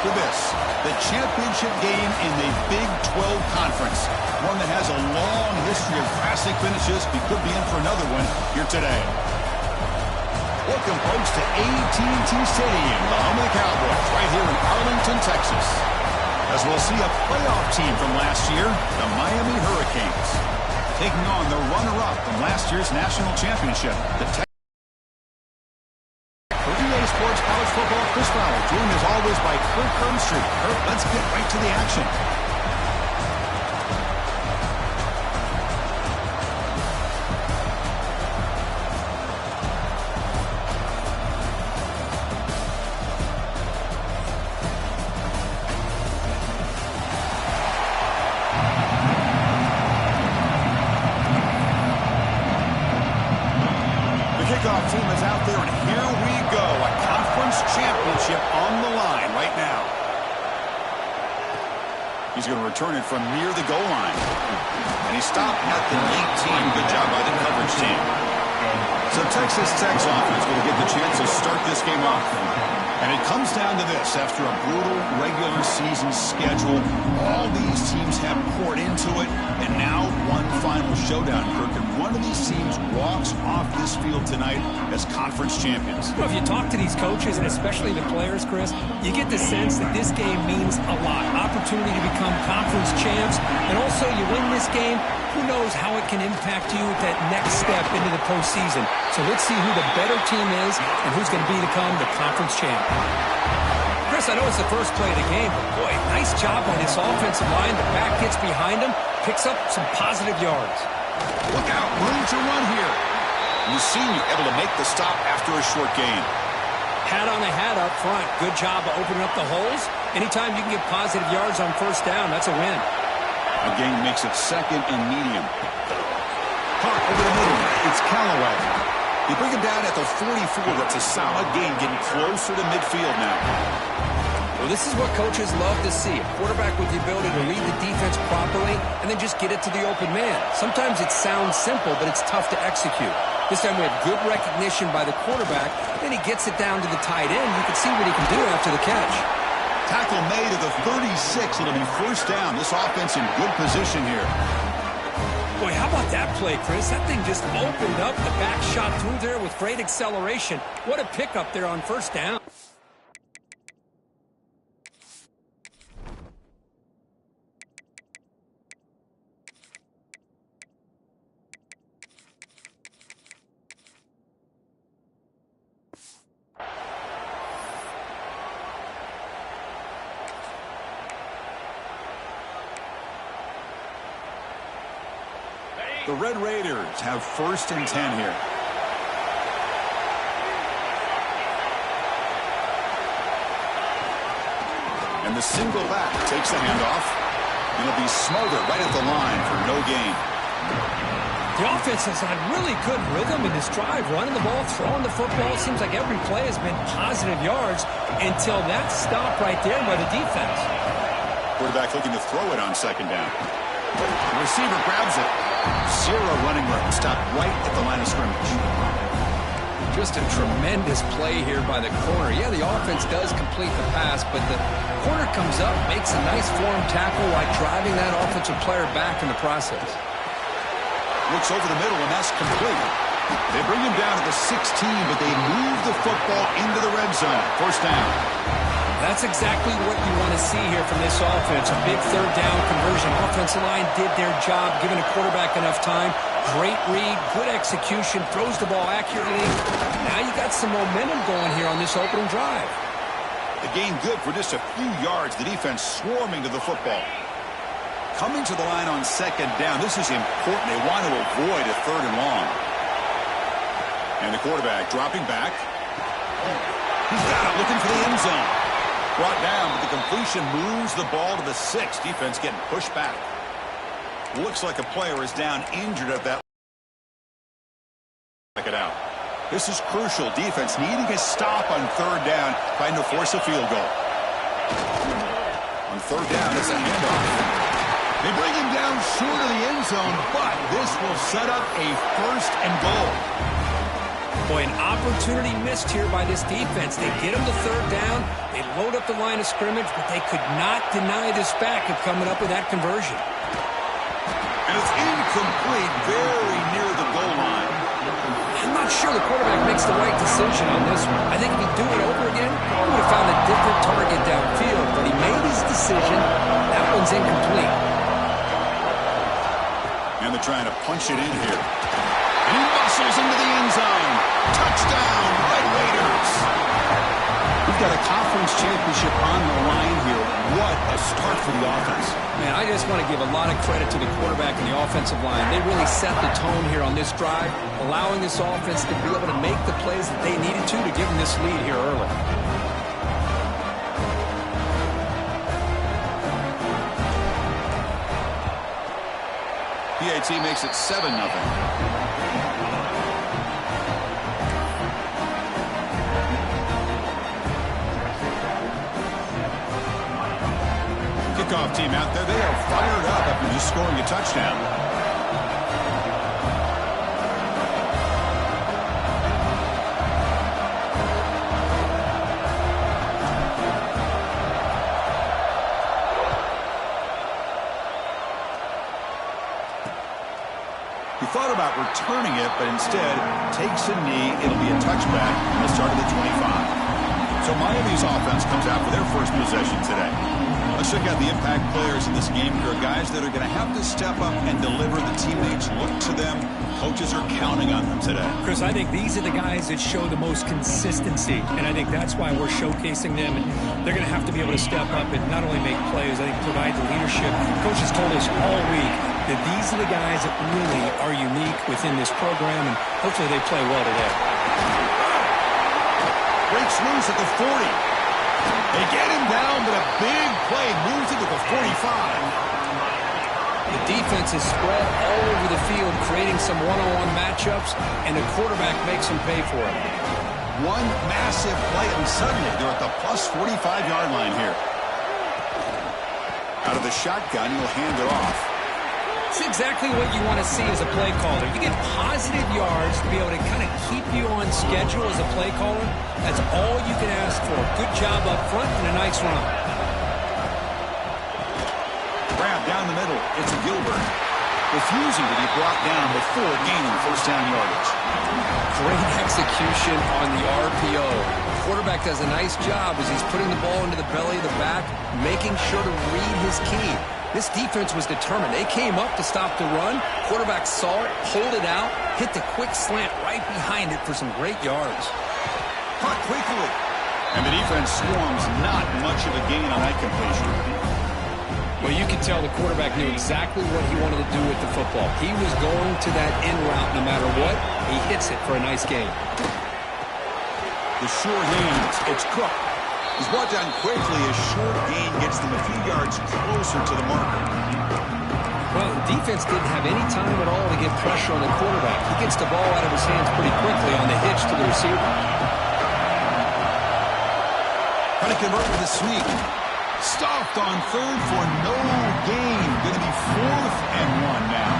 after this. The championship game in the Big 12 Conference. One that has a long history of classic finishes. We could be in for another one here today. Welcome, folks, to AT&T Stadium, the home of the Cowboys, right here in Arlington, Texas. As we'll see a playoff team from last year, the Miami Hurricanes, taking on the runner-up from last year's national championship, the Texas. For EA Sports College Football, Chris Fowler, joined as always by Kirk Hermstreet. Kirk, let's get right to the action. Kickoff team is out there, and here we go. A conference championship on the line right now. He's going to return it from near the goal line. And he stopped at the 18. Good job by the coverage team. So Texas Tech's offense going to get the chance to start this game off. And it comes down to this. After a brutal regular season schedule, all these teams have poured into it. And now one final showdown, Kirk. And one of these teams walks off this field tonight as conference champions. Well, if you talk to these coaches, and especially the players, Chris, you get the sense that this game means a lot. Opportunity to become conference champs. And also, you win this game, who knows how it can impact you at that next step into the postseason. So let's see who the better team is and who's going to become the conference champ. Chris, I know it's the first play of the game, but boy, nice job on this offensive line. The back gets behind him, picks up some positive yards. Look out, room to run here. You see you able to make the stop after a short gain. Hat on a hat up front. Good job of opening up the holes. Anytime you can get positive yards on first down, that's a win. A gain makes it second and medium. Caught over the middle. It's Callaway. You bring him down at the 44. That's a solid gain, getting closer to midfield now. Well, this is what coaches love to see. A quarterback with the ability to read the defense properly and then just get it to the open man. Sometimes it sounds simple, but it's tough to execute. This time we have good recognition by the quarterback. Then he gets it down to the tight end. You can see what he can do after the catch. Tackle made at the 36. It'll be first down. This offense in good position here. Boy, how about that play, Chris? That thing just opened up. The back shot through there with great acceleration. What a pickup there on first down. The Red Raiders have first and 10 here. And the single back takes the handoff. It'll be smothered right at the line for no gain. The offense has had really good rhythm in this drive, running the ball, throwing the football. Seems like every play has been positive yards until that stop right there by the defense. Quarterback looking to throw it on second down. The receiver grabs it. Zero running room. Stopped right at the line of scrimmage. Just a tremendous play here by the corner. Yeah, the offense does complete the pass, but the corner comes up, makes a nice form tackle while driving that offensive player back in the process. Looks over the middle, and that's complete. They bring him down at the 16, but they move the football into the red zone. First down. That's exactly what you want to see here from this offense. A big third down conversion. Offensive line did their job, giving a quarterback enough time. Great read, good execution, throws the ball accurately. Now you got some momentum going here on this opening drive. The gain good for just a few yards. The defense swarming to the football. Coming to the line on second down. This is important. They want to avoid a third and long. And the quarterback dropping back. He's got it, looking for the end zone. Brought down, but the completion moves the ball to the 6. Defense getting pushed back. Looks like a player is down injured at that. Check it out. This is crucial. Defense needing a stop on third down, trying to force a field goal. On third down, it's a handoff. They bring him down short of the end zone, but this will set up a first and goal. Boy, an opportunity missed here by this defense. They get him the third down. They load up the line of scrimmage, but they could not deny this back of coming up with that conversion. And it's incomplete, very near the goal line. I'm not sure the quarterback makes the right decision on this one. I think if he'd do it over again, he would have found a different target downfield, but he made his decision. That one's incomplete. And they're trying to punch it in here. And he muscles into the end zone. Touchdown, Red Raiders. We've got a conference championship on the line here. What a start for the offense. Man, I just want to give a lot of credit to the quarterback and the offensive line. They really set the tone here on this drive, allowing this offense to be able to make the plays that they needed to give them this lead here early. PAT makes it 7-0. Kickoff team out there. They are fired up after just scoring a touchdown. He thought about returning it, but instead takes a knee. It'll be a touchback on the start of the 25. So Miami's offense comes out for their first possession today. Let's check out the impact players in this game. There are guys that are going to have to step up and deliver. The teammates look to them. Coaches are counting on them today. Chris, I think these are the guys that show the most consistency, and I think that's why we're showcasing them. And they're going to have to be able to step up and not only make plays, I think provide the leadership. Coaches told us all week that these are the guys that really are unique within this program, and hopefully they play well today. Breaks loose at the 40. They get him down, but a big play moves it to the 45. The defense is spread all over the field, creating some one-on-one matchups, and the quarterback makes them pay for it. One massive play, and suddenly they're at the plus 45-yard line here. Out of the shotgun, he'll hand it off. It's exactly what you want to see as a play caller. You get positive yards to be able to kind of keep you on schedule as a play caller. That's all you can ask for. Good job up front and a nice run. Grab down the middle. It's a Gilbert. Refusing to be brought down before gaining first down yardage. Great execution on the RPO. The quarterback does a nice job as he's putting the ball into the belly of the back, making sure to read his key. This defense was determined. They came up to stop the run. Quarterback saw it, pulled it out, hit the quick slant right behind it for some great yards. Caught quickly. And the defense swarms, not much of a gain on that completion. Well, you could tell the quarterback knew exactly what he wanted to do with the football. He was going to that in route no matter what. He hits it for a nice gain. The short hands. It's Cook. He's brought down quickly. A short gain gets them a few yards closer to the marker. Well, the defense didn't have any time at all to get pressure on the quarterback. He gets the ball out of his hands pretty quickly on the hitch to the receiver. Trying to convert with a sneak. Stopped on third for no gain. Going to be 4th and 1 now.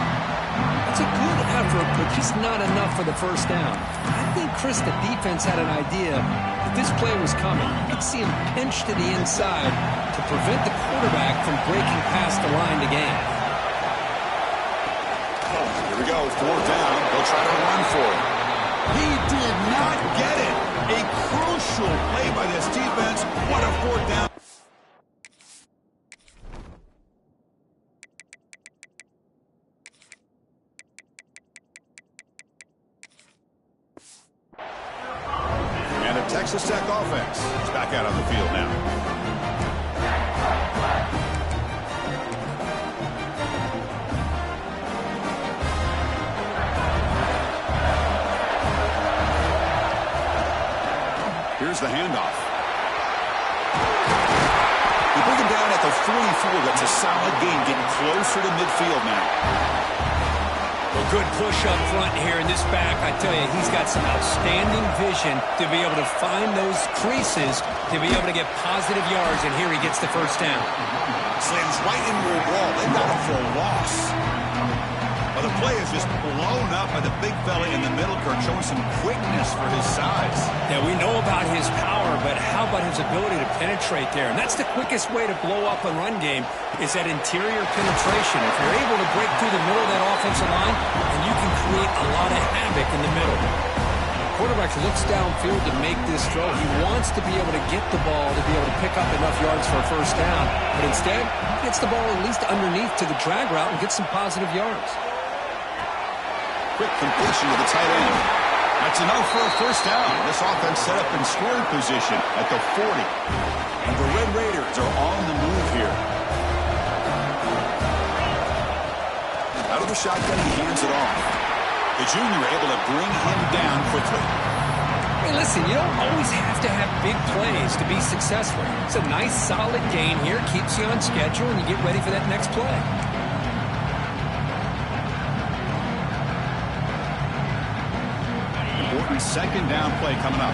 It's a good effort, but just not enough for the first down. I think, Chris, the defense had an idea that this play was coming. You could see him pinch to the inside to prevent the quarterback from breaking past the line to gain. Here we go, 4th down. They'll try to run for it. He did not get it. A crucial play by this defense. What a 4th down. And the Texas Tech offense is back out on the field now. Here's the handoff. They bring him down at the 44. That's a solid gain, getting closer to midfield now. Well, good push up front here in this back. I tell you, he's got some outstanding vision to be able to find those creases, to be able to get positive yards, and here he gets the first down. Slams right into a wall. They got him for a loss. Well, the play is just blown up by the big fella in the middle, Kirk, showing some quickness for his size. Yeah, we know about his power, but how about his ability to penetrate there? And that's the quickest way to blow up a run game is that interior penetration. If you're able to break through the middle of that offensive line, and you can create a lot of havoc in the middle. Quarterback looks downfield to make this throw. He wants to be able to get the ball to be able to pick up enough yards for a first down. But instead, he gets the ball at least underneath to the drag route and gets some positive yards. Quick completion to the tight end. That's enough for a first down. This offense set up in scoring position at the 40. And the Red Raiders are on the move here. Out of the shotgun, he hands it off. The junior able to bring him down quickly. Hey, listen, you don't always have to have big plays to be successful. It's a nice, solid gain here. Keeps you on schedule, and you get ready for that next play. Important second down play coming up.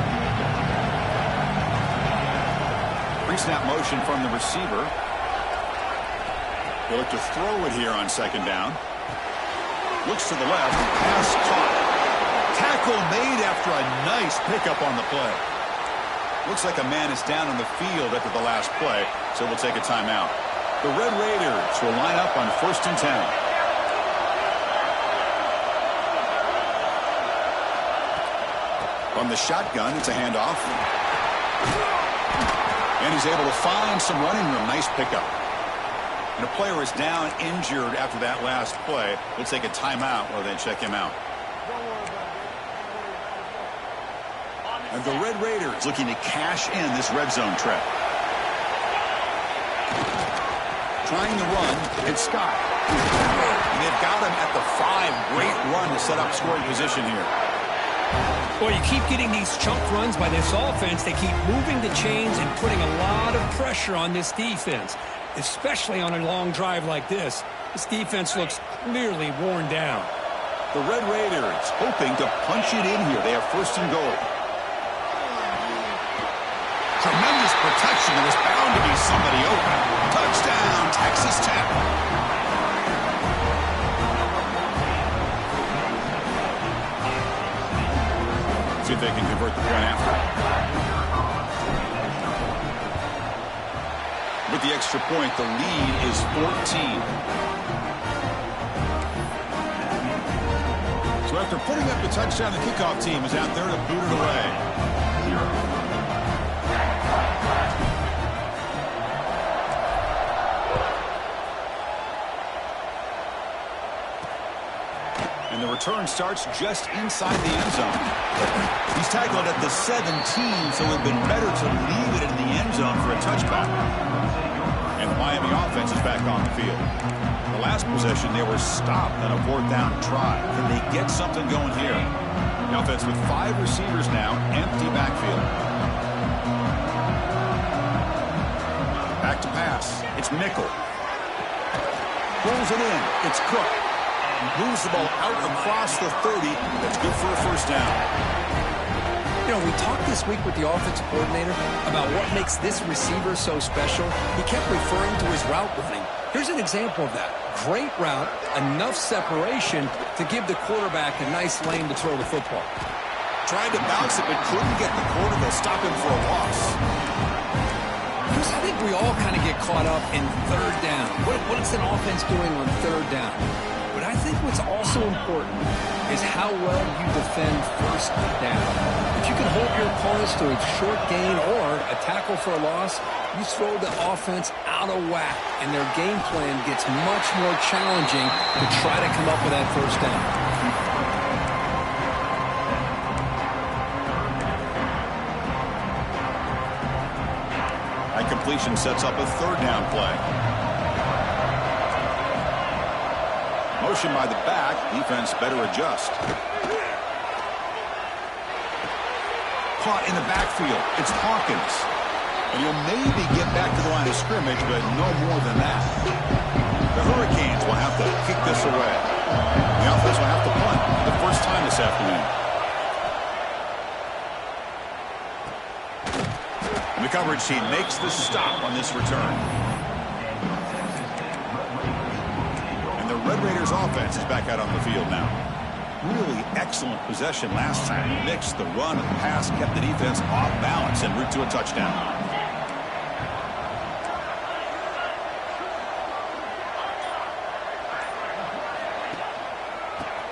Pre-snap motion from the receiver. He'll look to throw it here on second down. Looks to the left. Pass caught. Tackle made after a nice pickup on the play. Looks like a man is down on the field after the last play, so we'll take a timeout. The Red Raiders will line up on 1st and 10. From the shotgun, it's a handoff. And he's able to find some running room. Nice pickup. And a player is down injured after that last play. We'll take a timeout while they check him out. And the Red Raiders looking to cash in this red zone trap. Trying the run, it's Scott. And they've got him at the 5. Great run to set up scoring position here. Well, you keep getting these chunk runs by this offense. They keep moving the chains and putting a lot of pressure on this defense, especially on a long drive like this. This defense looks clearly worn down. The Red Raiders hoping to punch it in here. They have 1st and goal. Tremendous protection. There was bound to be somebody open. Touchdown, Texas Tech. See if they can convert the point after. With the extra point, the lead is 14. So after putting up the touchdown, the kickoff team is out there to boot it away. And the return starts just inside the end zone. He's tackled at the 17, so it would have been better to leave it in the end zone for a touchback. And the Miami offense is back on the field. The last possession, they were stopped on a 4th down try. Can they get something going here? The offense with 5 receivers now, empty backfield. Back to pass. It's Nickel. Pulls it in. It's Cook. Moves the ball out across the 30. That's good for a first down. You know, we talked this week with the offensive coordinator about what makes this receiver so special. He kept referring to his route running. Here's an example of that. Great route, enough separation to give the quarterback a nice lane to throw the football. Tried to bounce it, but couldn't get the quarter. They'll stop him for a loss. Chris, I think we all kind of get caught up in 3rd down. What is an offense doing on 3rd down? But I think what's also important is how well you defend 1st down. If you can hold your opponents to a short gain or a tackle for a loss, you throw the offense out of whack, and their game plan gets much more challenging to try to come up with that first down. That completion sets up a 3rd down play. Motion by the back. Defense better adjust. Caught in the backfield. It's Hawkins. And he'll maybe get back to the line of scrimmage, but no more than that. The Hurricanes will have to kick this away. The offense will have to punt for the first time this afternoon. And the coverage team makes the stop on this return. Red Raiders offense is back out on the field now. Really excellent possession last time. Mixed the run and the pass, kept the defense off balance en route to a touchdown.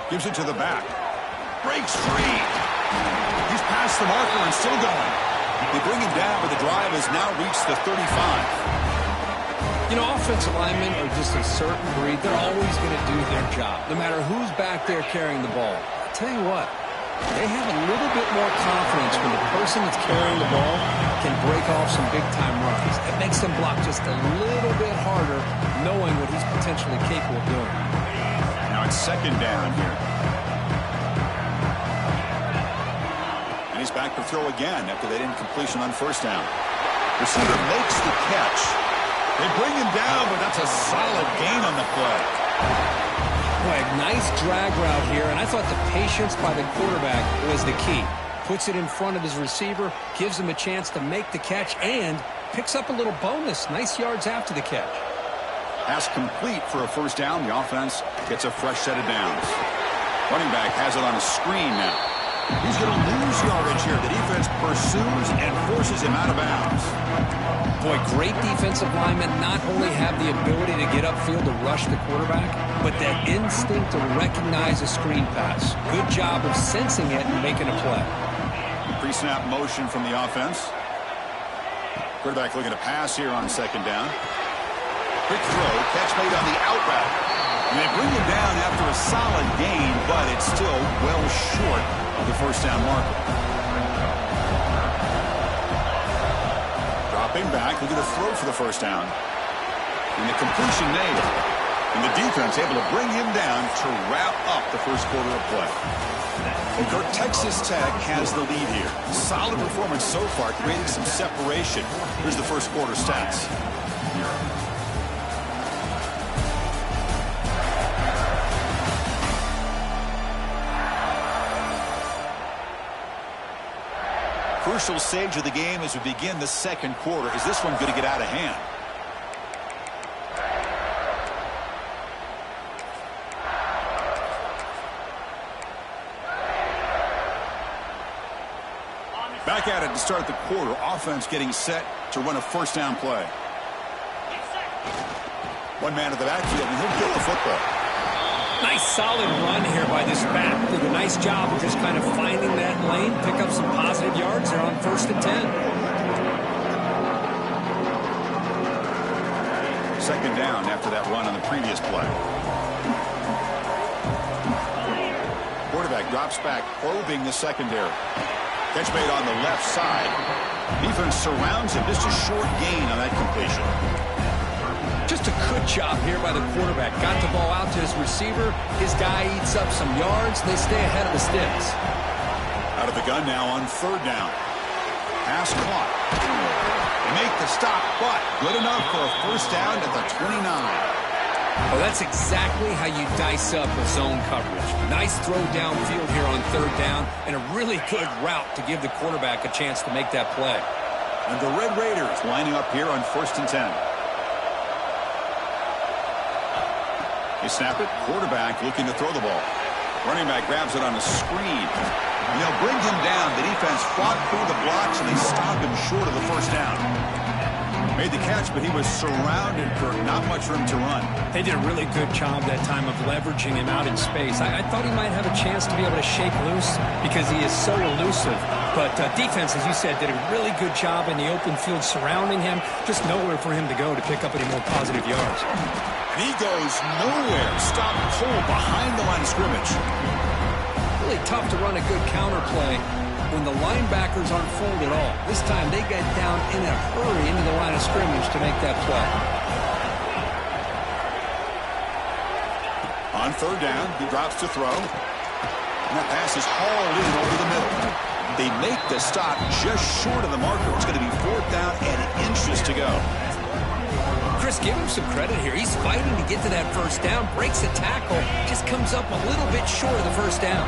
Gives it to the back. Breaks free. He's past the marker and still going. They bring him down, but the drive has now reached the 35. You know, offensive linemen are just a certain breed. They're always going to do their job, no matter who's back there carrying the ball. I'll tell you what, they have a little bit more confidence when the person that's carrying the ball can break off some big-time runs. It makes them block just a little bit harder, knowing what he's potentially capable of doing. Now it's second down here. And he's back to throw again after that incompletion on first down. Receiver makes the catch. They bring him down, but that's a solid gain on the play. Boy, nice drag route here, and I thought the patience by the quarterback was the key. Puts it in front of his receiver, gives him a chance to make the catch, and picks up a little bonus. Nice yards after the catch. Pass complete for a first down. The offense gets a fresh set of downs. Running back has it on a screen now. He's going to lose yardage here. The defense pursues and forces him out of bounds. Boy, great defensive linemen not only have the ability to get upfield to rush the quarterback, but that instinct to recognize a screen pass. Good job of sensing it and making a play. Pre-snap motion from the offense. Quarterback looking to pass here on second down. Quick throw, catch made on the out route. And they bring him down after a solid gain, but it's still well short of the first down marker. Dropping back, looking to throw for the first down. And the completion made. And the defense able to bring him down to wrap up the first quarter of play. And Kirk, Texas Tech has the lead here. Solid performance so far, creating some separation. Here's the first quarter stats. Crucial stage of the game as we begin the second quarter. Is this one going to get out of hand? Back at it to start the quarter. Offense getting set to run a first down play. One man at the backfield, and he'll get the football. Nice solid run here by this back. Did a nice job of just kind of finding that lane, pick up some positive yards there on 1st and 10. Second down after that run on the previous play. Quarterback drops back, probing the secondary. Catch made on the left side. Defense surrounds him. Just a short gain on that completion. Just a good job here by the quarterback. Got the ball out to his receiver. His guy eats up some yards. They stay ahead of the sticks. Out of the gun now on third down. Pass clock. They make the stop, but good enough for a first down at the 29. Well, that's exactly how you dice up a zone coverage. Nice throw downfield here on third down, and a really good route to give the quarterback a chance to make that play. And the Red Raiders lining up here on 1st and 10. They snap it. Quarterback looking to throw the ball. Running back grabs it on a screen. And they'll bring him down. The defense fought through the blocks, and they stop him short of the first down. Made the catch, but he was surrounded for not much room to run. They did a really good job that time of leveraging him out in space. I thought he might have a chance to be able to shake loose because he is so elusive. But defense, as you said, did a really good job in the open field surrounding him. Just nowhere for him to go to pick up any more positive yards. And he goes nowhere. Stopped cold behind the line of scrimmage. Really tough to run a good counter play when the linebackers aren't fooled at all. This time they get down in a hurry into the line of scrimmage to make that play. On third down, he drops to throw. And that pass is hauled in over the middle. They make the stop just short of the marker. It's going to be fourth down and inches to go. Chris, give him some credit here. He's fighting to get to that first down, breaks a tackle, just comes up a little bit short of the first down.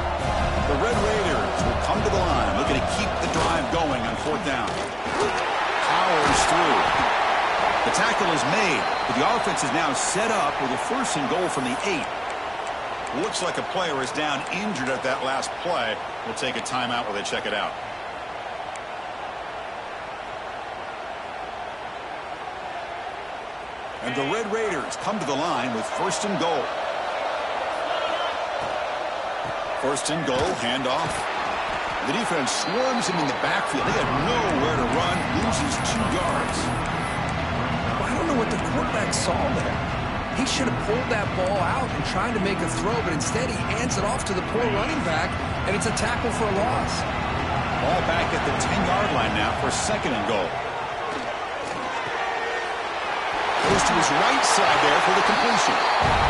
The Red Raiders will come to the line, looking to keep the drive going on fourth down. Powers through. The tackle is made, but the offense is now set up with a 1st and goal from the 8. Looks like a player is down injured at that last play. We'll take a timeout while they check it out. And the Red Raiders come to the line with 1st and goal. 1st and goal, handoff. The defense swarms him in the backfield. He had nowhere to run, loses 2 yards. I don't know what the quarterback saw there. He should have pulled that ball out and tried to make a throw, but instead he hands it off to the poor running back, and it's a tackle for a loss. Ball back at the 10-yard line now for 2nd and goal. Goes to his right side there for the completion.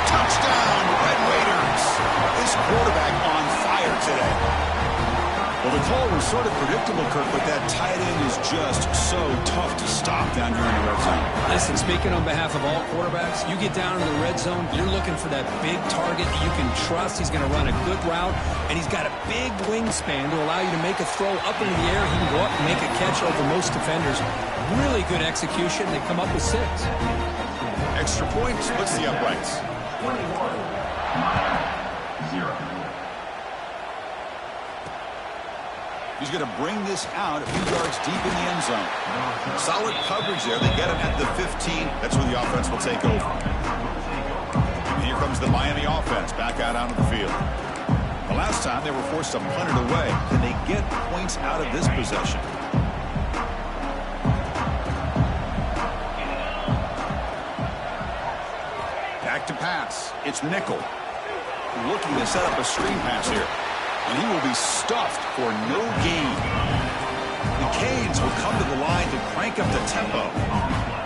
Touchdown, Red Raiders. This quarterback on fire today. Well, the call was sort of predictable, Kirk, but that tight end is just so tough to stop down here in the red zone. Listen, speaking on behalf of all quarterbacks, you get down in the red zone, you're looking for that big target that you can trust. He's going to run a good route, and he's got a big wingspan to allow you to make a throw up into the air. He can go up and make a catch over most defenders. Really good execution. They come up with 6. Extra point splits the uprights. 21-0. He's going to bring this out a few yards deep in the end zone. Solid coverage there. They get him at the 15. That's where the offense will take over. And here comes the Miami offense back out onto the field. The last time they were forced to punt it away. Can they get points out of this possession? Back to pass. It's nickel. Looking to set up a screen pass here. And he will be stuffed for no gain. The Canes will come to the line to crank up the tempo.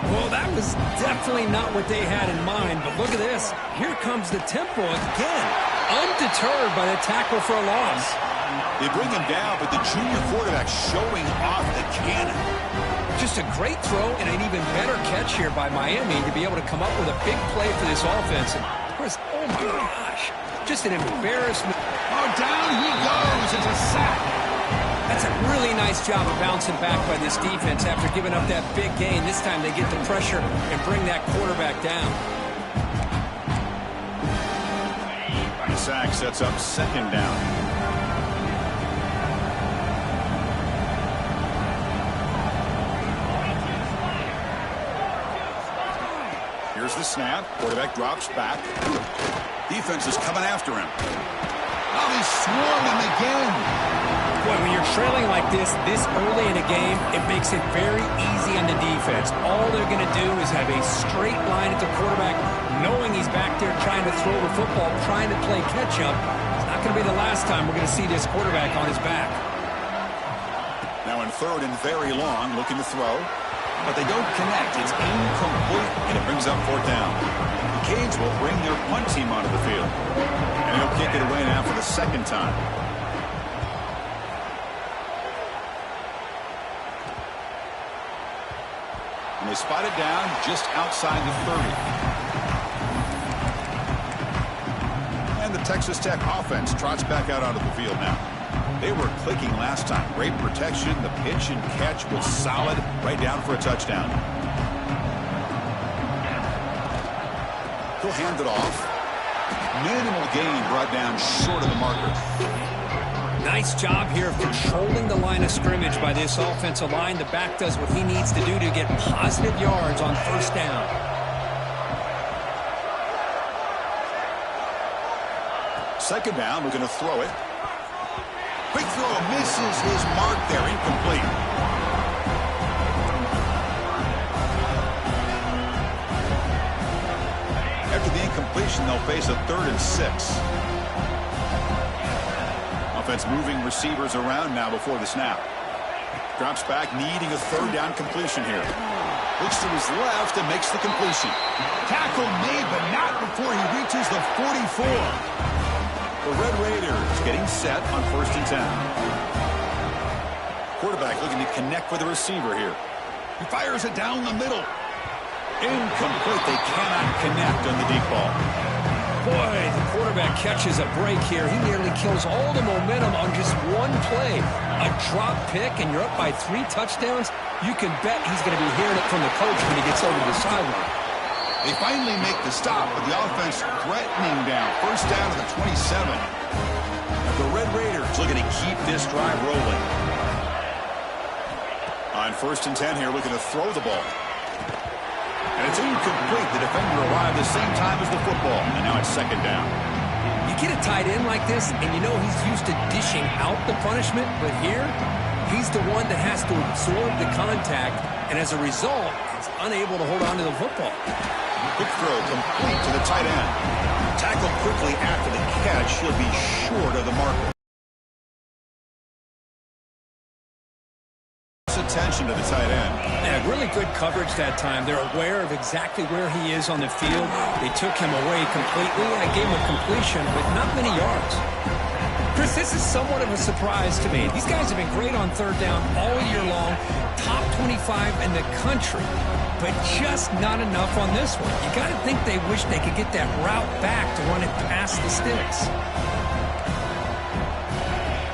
Well, that was definitely not what they had in mind, but look at this. Here comes the tempo again. Undeterred by the tackle for a loss. They bring him down, but the junior quarterback showing off the cannon. Just a great throw and an even better catch here by Miami to be able to come up with a big play for this offense. And Chris, oh my gosh, just an embarrassment. Oh, down he goes. It's a sack. That's a really nice job of bouncing back by this defense after giving up that big gain. This time they get the pressure and bring that quarterback down. The sack sets up 2nd down. Here's the snap. Quarterback drops back. Defense is coming after him. Oh, he's swarming again. Boy, when you're trailing like this early in a game, it makes it very easy on the defense. All they're going to do is have a straight line at the quarterback, knowing he's back there trying to throw the football, trying to play catch-up. It's not going to be the last time we're going to see this quarterback on his back. Now in 3rd and very long, looking to throw. But they don't connect. It's incomplete, and it brings up 4th down. The Canes will bring their punt team onto the field. And he'll kick it away now for the 2nd time. And they spot it down just outside the 30. And the Texas Tech offense trots back out onto the field now. They were clicking last time. Great protection. The pitch and catch was solid. Right down for a touchdown. He'll hand it off. Minimal gain brought down short of the marker. Nice job here of controlling the line of scrimmage by this offensive line. The back does what he needs to do to get positive yards on 1st down. Second down, we're going to throw it. Quick throw, misses his mark there, incomplete. After the incompletion, they'll face a 3rd and 6. Offense moving receivers around now before the snap. Drops back, needing a 3rd down completion here. Looks to his left and makes the completion. Tackle made, but not before he reaches the 44. The Red Raiders getting set on 1st and 10. Quarterback looking to connect with the receiver here. He fires it down the middle. Incomplete. They cannot connect on the deep ball. Boy, the quarterback catches a break here. He nearly kills all the momentum on just one play. A drop pick, and you're up by 3 touchdowns. You can bet he's going to be hearing it from the coach when he gets over to the sideline. They finally make the stop, but the offense threatening down. First down to the 27. The Red Raiders looking to keep this drive rolling. On 1st and 10 here, looking to throw the ball. And it's incomplete. The defender arrived the same time as the football. And now it's 2nd down. You get a tight end like this, and you know he's used to dishing out the punishment. But here, he's the one that has to absorb the contact. And as a result, he's unable to hold on to the football. Quick throw complete to the tight end. Tackled quickly after the catch. He'll be short of the marker. Attention to the tight end. Yeah, really good coverage that time. They're aware of exactly where he is on the field. They took him away completely. I gave him a completion, but not many yards. Chris, this is somewhat of a surprise to me. These guys have been great on 3rd down all year long. Top 25 in the country, but just not enough on this one. You got to think they wish they could get that route back to run it past the sticks.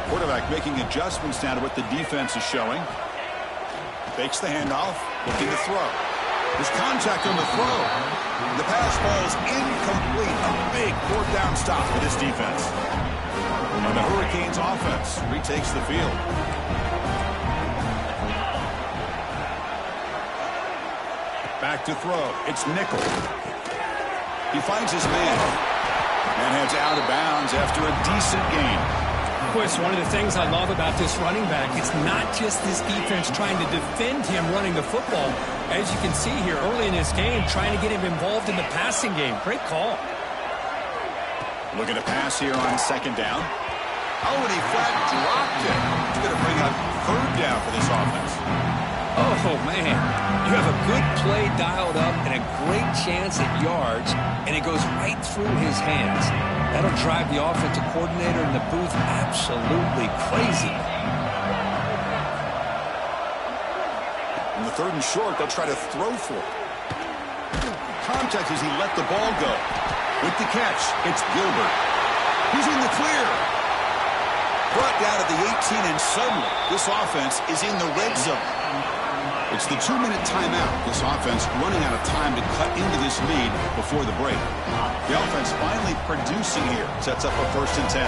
Quarterback making adjustments now to what the defense is showing. Fakes the handoff, looking to throw. There's contact on the throw. The pass ball's incomplete. A big 4th down stop for this defense. And the Hurricanes offense retakes the field. Back to throw. It's Nickel. He finds his man. And heads out of bounds after a decent gain. Chris, one of the things I love about this running back, it's not just this defense trying to defend him running the football. As you can see here early in this game, trying to get him involved in the passing game. Great call. Looking to pass here on 2nd down. Oh, and he flat dropped it. It's going to bring up 3rd down for this offense. Oh, man. You have a good play dialed up and a great chance at yards, and it goes right through his hands. That'll drive the offensive coordinator in the booth absolutely crazy. In the 3rd and short, they'll try to throw for it. Contact as he let the ball go. With the catch, it's Gilbert. He's in the clear. Brought down at the 18, and suddenly this offense is in the red zone. It's the 2-minute timeout. This offense running out of time to cut into this lead before the break. The offense finally producing here. Sets up a 1st and 10.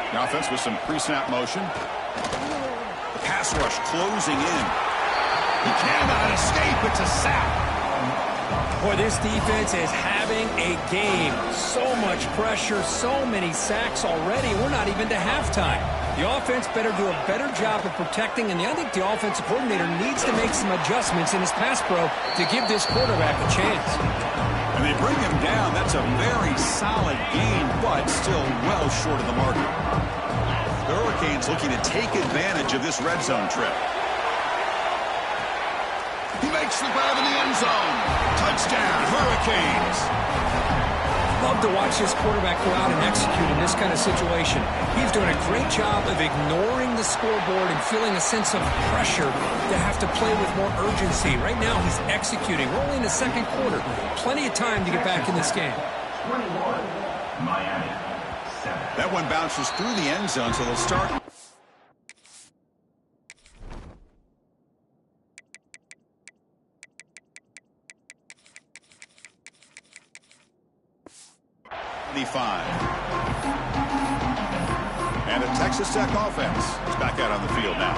The offense with some pre-snap motion. The pass rush closing in. He cannot escape. It's a sack. Boy, this defense is having a game. So much pressure, so many sacks already. We're not even to halftime. The offense better do a better job of protecting, and I think the offensive coordinator needs to make some adjustments in his pass pro to give this quarterback a chance. And they bring him down. That's a very solid gain, but still well short of the marker. The Hurricanes looking to take advantage of this red zone trip. He makes the grab in the end zone. Touchdown, Hurricanes. Love to watch this quarterback go out and execute in this kind of situation. He's doing a great job of ignoring the scoreboard and feeling a sense of pressure to have to play with more urgency. Right now, he's executing. We're only in the 2nd quarter. Plenty of time to get back in this game. 21, Miami, 7. That one bounces through the end zone, so they'll start. And a Texas Tech offense is back out on the field now.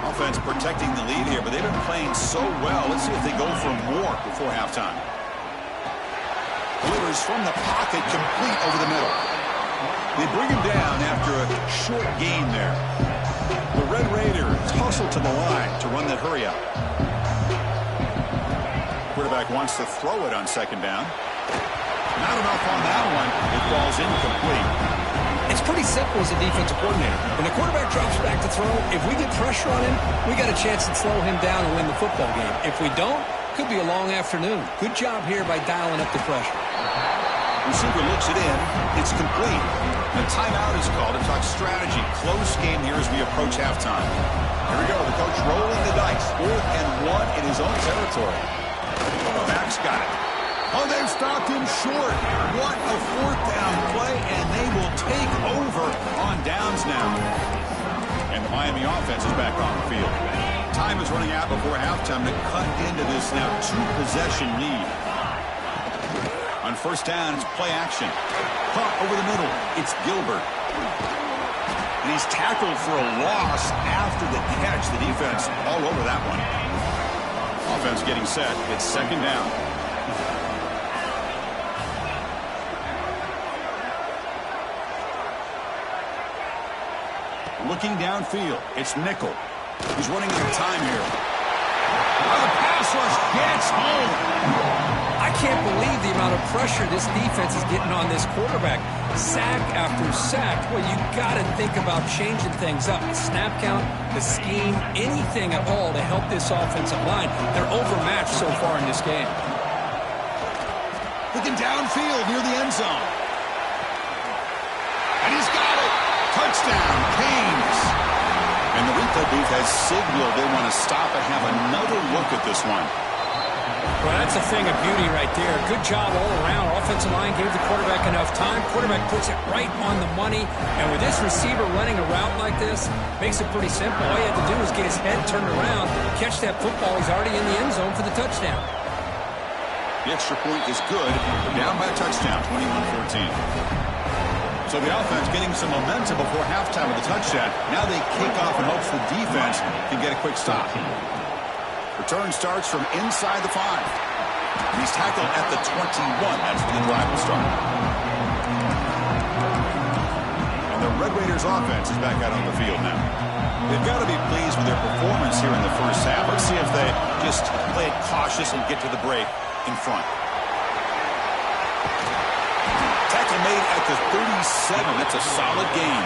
Offense protecting the lead here, but they've been playing so well. Let's see if they go for more before halftime. Delivers from the pocket, complete over the middle. They bring him down after a short gain there. The Red Raiders hustle to the line to run that hurry up. Quarterback wants to throw it on 2nd down. Not enough on that one. It falls incomplete. It's pretty simple as a defensive coordinator. When the quarterback drops back to throw, if we get pressure on him, we got a chance to slow him down and win the football game. If we don't, could be a long afternoon. Good job here by dialing up the pressure. Receiver looks it in. It's complete. A timeout is called to talk strategy. Close game here as we approach halftime. Here we go. The coach rolling the dice. 4th and 1 in his own territory. Max got it. Oh, they've stopped him short. What a fourth down play, and they will take over on downs now. And the Miami offense is back on the field. Time is running out before halftime to cut into this now two-possession lead. On first down, it's play action. Punt over the middle. It's Gilbert. And he's tackled for a loss after the catch. The defense all over that one. Offense getting set. It's second down. Looking downfield, it's Nickel. He's running out of time here. Oh, the pass rush gets home. I can't believe the amount of pressure this defense is getting on this quarterback. Sack after sack. Well, you got to think about changing things up. The snap count, the scheme, anything at all to help this offensive line. They're overmatched so far in this game. Looking downfield near the end zone. And he's got it. Touchdown, Canes. And the replay booth has signaled they want to stop and have another look at this one. Well, that's a thing of beauty right there. Good job all around. Offensive line gave the quarterback enough time. Quarterback puts it right on the money. And with this receiver running a route like this, makes it pretty simple. All you have to do is get his head turned around, catch that football. He's already in the end zone for the touchdown. The extra point is good. They're down by a touchdown, 21-14. So the offense getting some momentum before halftime with the touchdown. Now they kick off in hopes the defense can get a quick stop. Return starts from inside the 5. And he's tackled at the 21. That's where the drive will start. And the Red Raiders offense is back out on the field now. They've got to be pleased with their performance here in the first half. Let's see if they just play it cautious and get to the break in front. Tackle made at the 37. That's a solid gain.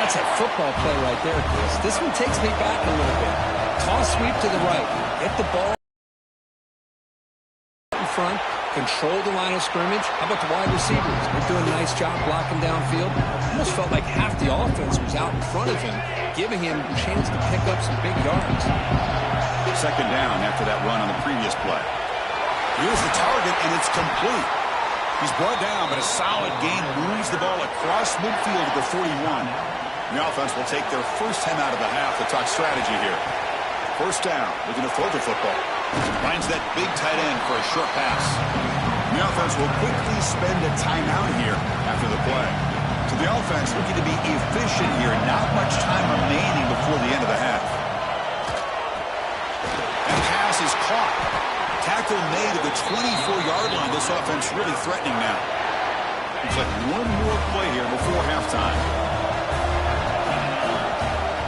That's a football play right there, Chris. This one takes me back a little bit. Toss sweep to the right. Get the ball in front. Control the line of scrimmage. How about the wide receivers? They're doing a nice job blocking downfield. Almost felt like half the offense was out in front of him, giving him a chance to pick up some big yards. Second down after that run on the previous play. Here's the target, and it's complete. He's brought down, but a solid gain moves the ball across midfield to the 41. The offense will take their first time out of the half to talk strategy here. First down, looking to throw the football. Finds that big tight end for a short pass. The offense will quickly spend a timeout here after the play. So the offense looking to be efficient here. Not much time remaining before the end of the half. And pass is caught. Tackle made at the 24-yard line. This offense really threatening now. Looks like one more play here before halftime.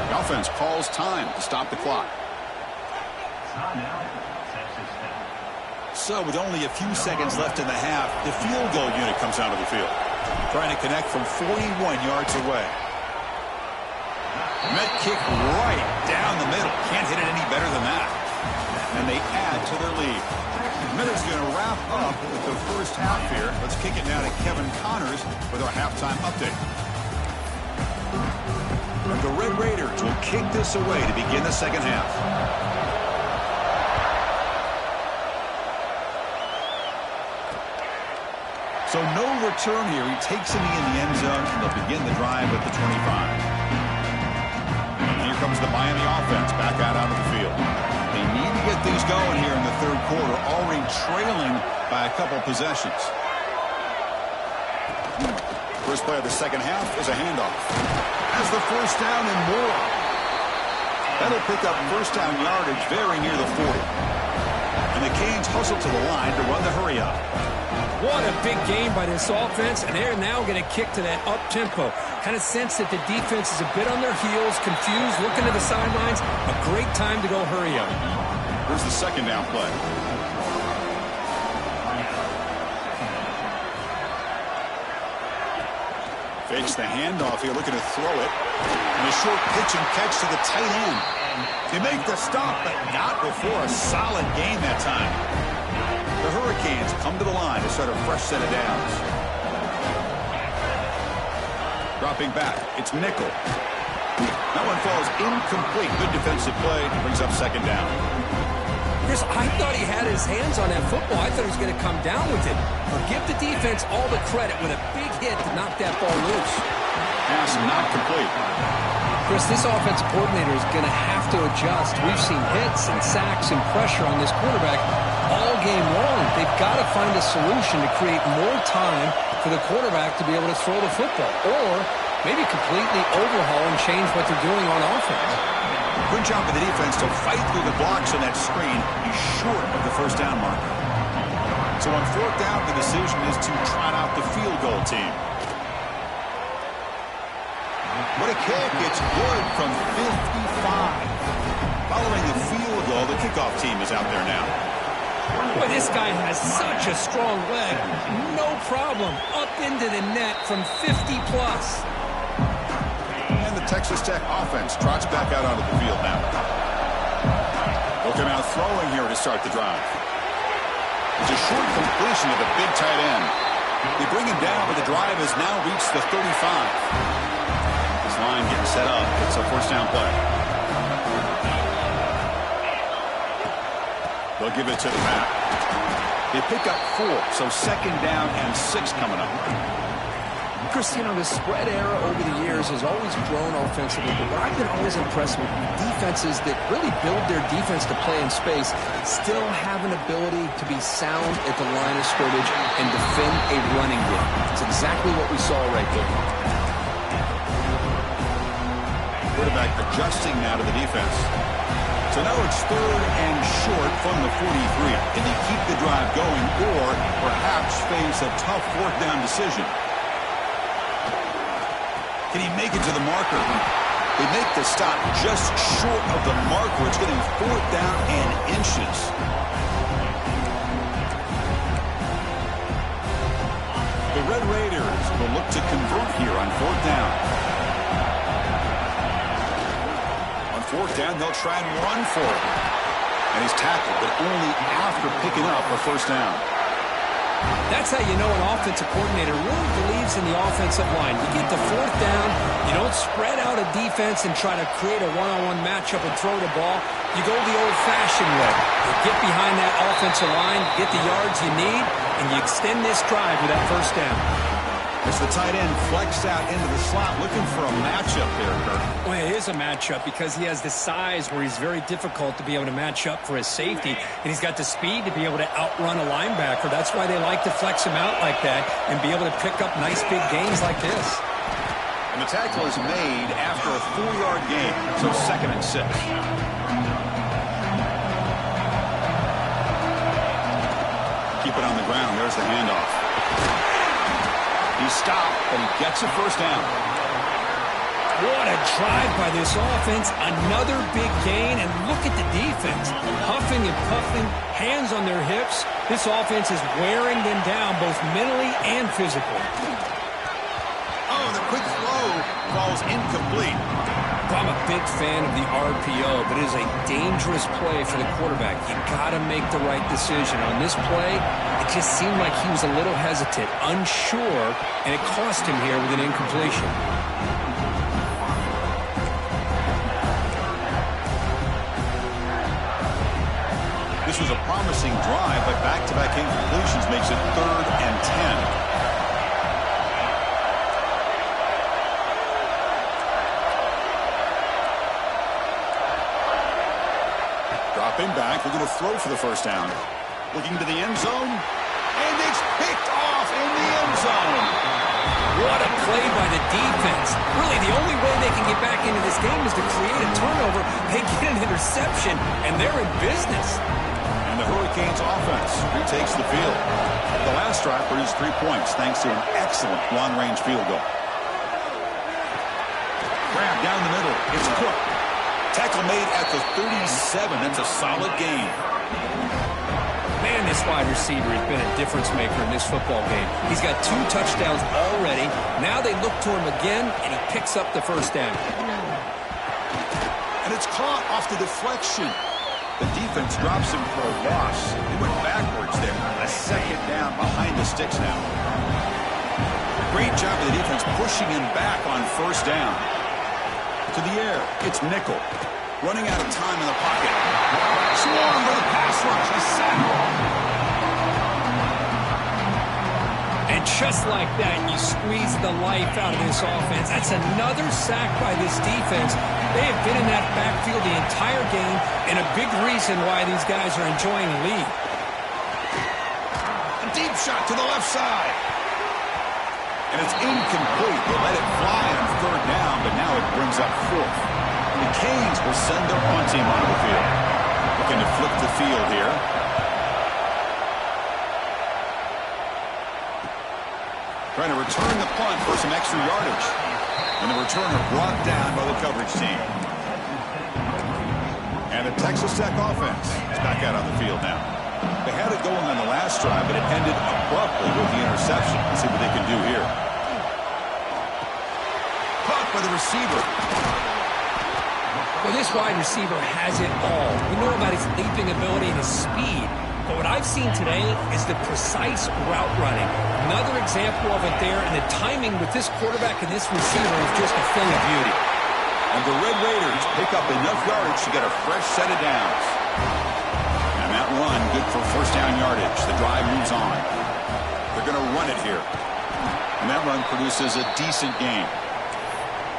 The offense calls time to stop the clock. So with only a few seconds left in the half, the field goal unit comes out of the field. Trying to connect from 41 yards away. Met kick right down the middle. Can't hit it any better than that. And they add to their lead. Miller's going to wrap up with the first half here. Let's kick it now to Kevin Connors with our halftime update. And the Red Raiders will kick this away to begin the second half. So no return here. He takes it in the end zone, and they'll begin the drive at the 25. And here comes the Miami offense back out onto the field. They need to get things going here in the third quarter, already trailing by a couple possessions. First play of the second half is a handoff. Has the first down and more. That'll pick up first down yardage very near the 40. And the Canes hustle to the line to run the hurry up. What a big game by this offense, and they're now going to kick to that up-tempo. Kind of sense that the defense is a bit on their heels, confused, looking to the sidelines. A great time to go hurry up. Here's the second down play. Fakes the handoff here, looking to throw it. And a short pitch and catch to the tight end. They make the stop, but not before a solid game that time. The Hurricanes come to the line to start a fresh set of downs. Dropping back, it's Nickel. That one falls incomplete. Good defensive play, brings up second down. Chris, I thought he had his hands on that football. I thought he was going to come down with it. But give the defense all the credit with a big hit to knock that ball loose. Pass not complete. Chris, this offensive coordinator is going to have to adjust. We've seen hits and sacks and pressure on this quarterback all game long. They've got to find a solution to create more time for the quarterback to be able to throw the football. Or maybe completely overhaul and change what they're doing on offense. Good job of the defense to fight through the blocks on that screen. He's short of the first down marker. So on fourth down, the decision is to trot out the field goal team. What a kick. It's good from 55. Following the field goal, the kickoff team is out there now. Boy, this guy has such a strong leg. No problem. Up into the net from 50-plus. And the Texas Tech offense trots back out onto the field now. They'll come out throwing here to start the drive. It's a short completion of the big tight end. They bring him down, but the drive has now reached the 35. This line getting set up. It's a first down play. They'll give it to the back. They pick up 4, so second down and 6 coming up. Chris, you know, the spread era over the years has always grown offensively, but what I've been always impressed with defenses that really build their defense to play in space still have an ability to be sound at the line of scrimmage and defend a running game. It's exactly what we saw right there. Quarterback adjusting now to the defense. So now it's third and short from the 43. Can he keep the drive going or perhaps face a tough fourth down decision? Can he make it to the marker? They make the stop just short of the marker. It's getting fourth down and inches. The Red Raiders will look to convert here on fourth down. On fourth down, they'll try and run for it. And he's tackled, but only after picking up a first down. That's how you know an offensive coordinator really believes in the offensive line. You get to fourth down, you don't spread out a defense and try to create a one-on-one matchup and throw the ball. You go the old-fashioned way. You get behind that offensive line, get the yards you need, and you extend this drive with that first down. As the tight end flexed out into the slot, looking for a matchup there, Kirk. Well, it is a matchup because he has the size where he's very difficult to be able to match up for his safety, and he's got the speed to be able to outrun a linebacker. That's why they like to flex him out like that and be able to pick up nice big gains like this. And the tackle is made after a 4-yard gain, so second and 6. Keep it on the ground. There's the handoff. He stopped, but he gets a first down. What a drive by this offense. Another big gain, and look at the defense. Huffing and puffing, hands on their hips. This offense is wearing them down both mentally and physically. Oh, the quick throw falls incomplete. I'm a big fan of the RPO, but it is a dangerous play for the quarterback. You got to make the right decision. On this play, it just seemed like he was a little hesitant, unsure, and it cost him here with an incompletion. This was a promising drive, but back-to-back incompletions makes it third and 10. Dropping back, looking to throw for the first down. Looking to the end zone, and it's picked off in the end zone. What a play by the defense. Really, the only way they can get back into this game is to create a turnover. They get an interception, and they're in business. And the Hurricanes offense retakes the field. The last drive produced 3 points thanks to an excellent long-range field goal. Grab down the middle. It's Cook. Tackle made at the 37. That's a solid gain. Man, this wide receiver has been a difference maker in this football game. He's got 2 touchdowns already. Now they look to him again, and he picks up the first down. And it's caught off the deflection. The defense drops him for a loss. He went backwards there. A second down behind the sticks now. Great job of the defense pushing him back on first down. To the air, it's nickel. Running out of time in the pocket. Swarm for the pass rush. A sack. And just like that, you squeeze the life out of this offense. That's another sack by this defense. They have been in that backfield the entire game, and a big reason why these guys are enjoying the lead. A deep shot to the left side. And it's incomplete. They let it fly on third down, but now it brings up fourth. And the Canes will send their punt team onto the field. Looking to flip the field here. Trying to return the punt for some extra yardage. And the returner brought down by the coverage team. And the Texas Tech offense is back out on the field now. They had it going on the last drive, but it ended abruptly with the interception. Let's see what they can do here. Caught by the receiver. Well, this wide receiver has it all. We know about his leaping ability and his speed. But what I've seen today is the precise route running. Another example of it there, and the timing with this quarterback and this receiver is just a thing of beauty. And the Red Raiders pick up enough yardage to get a fresh set of downs. And that run, good for first down yardage. The drive moves on. They're going to run it here. And that run produces a decent gain.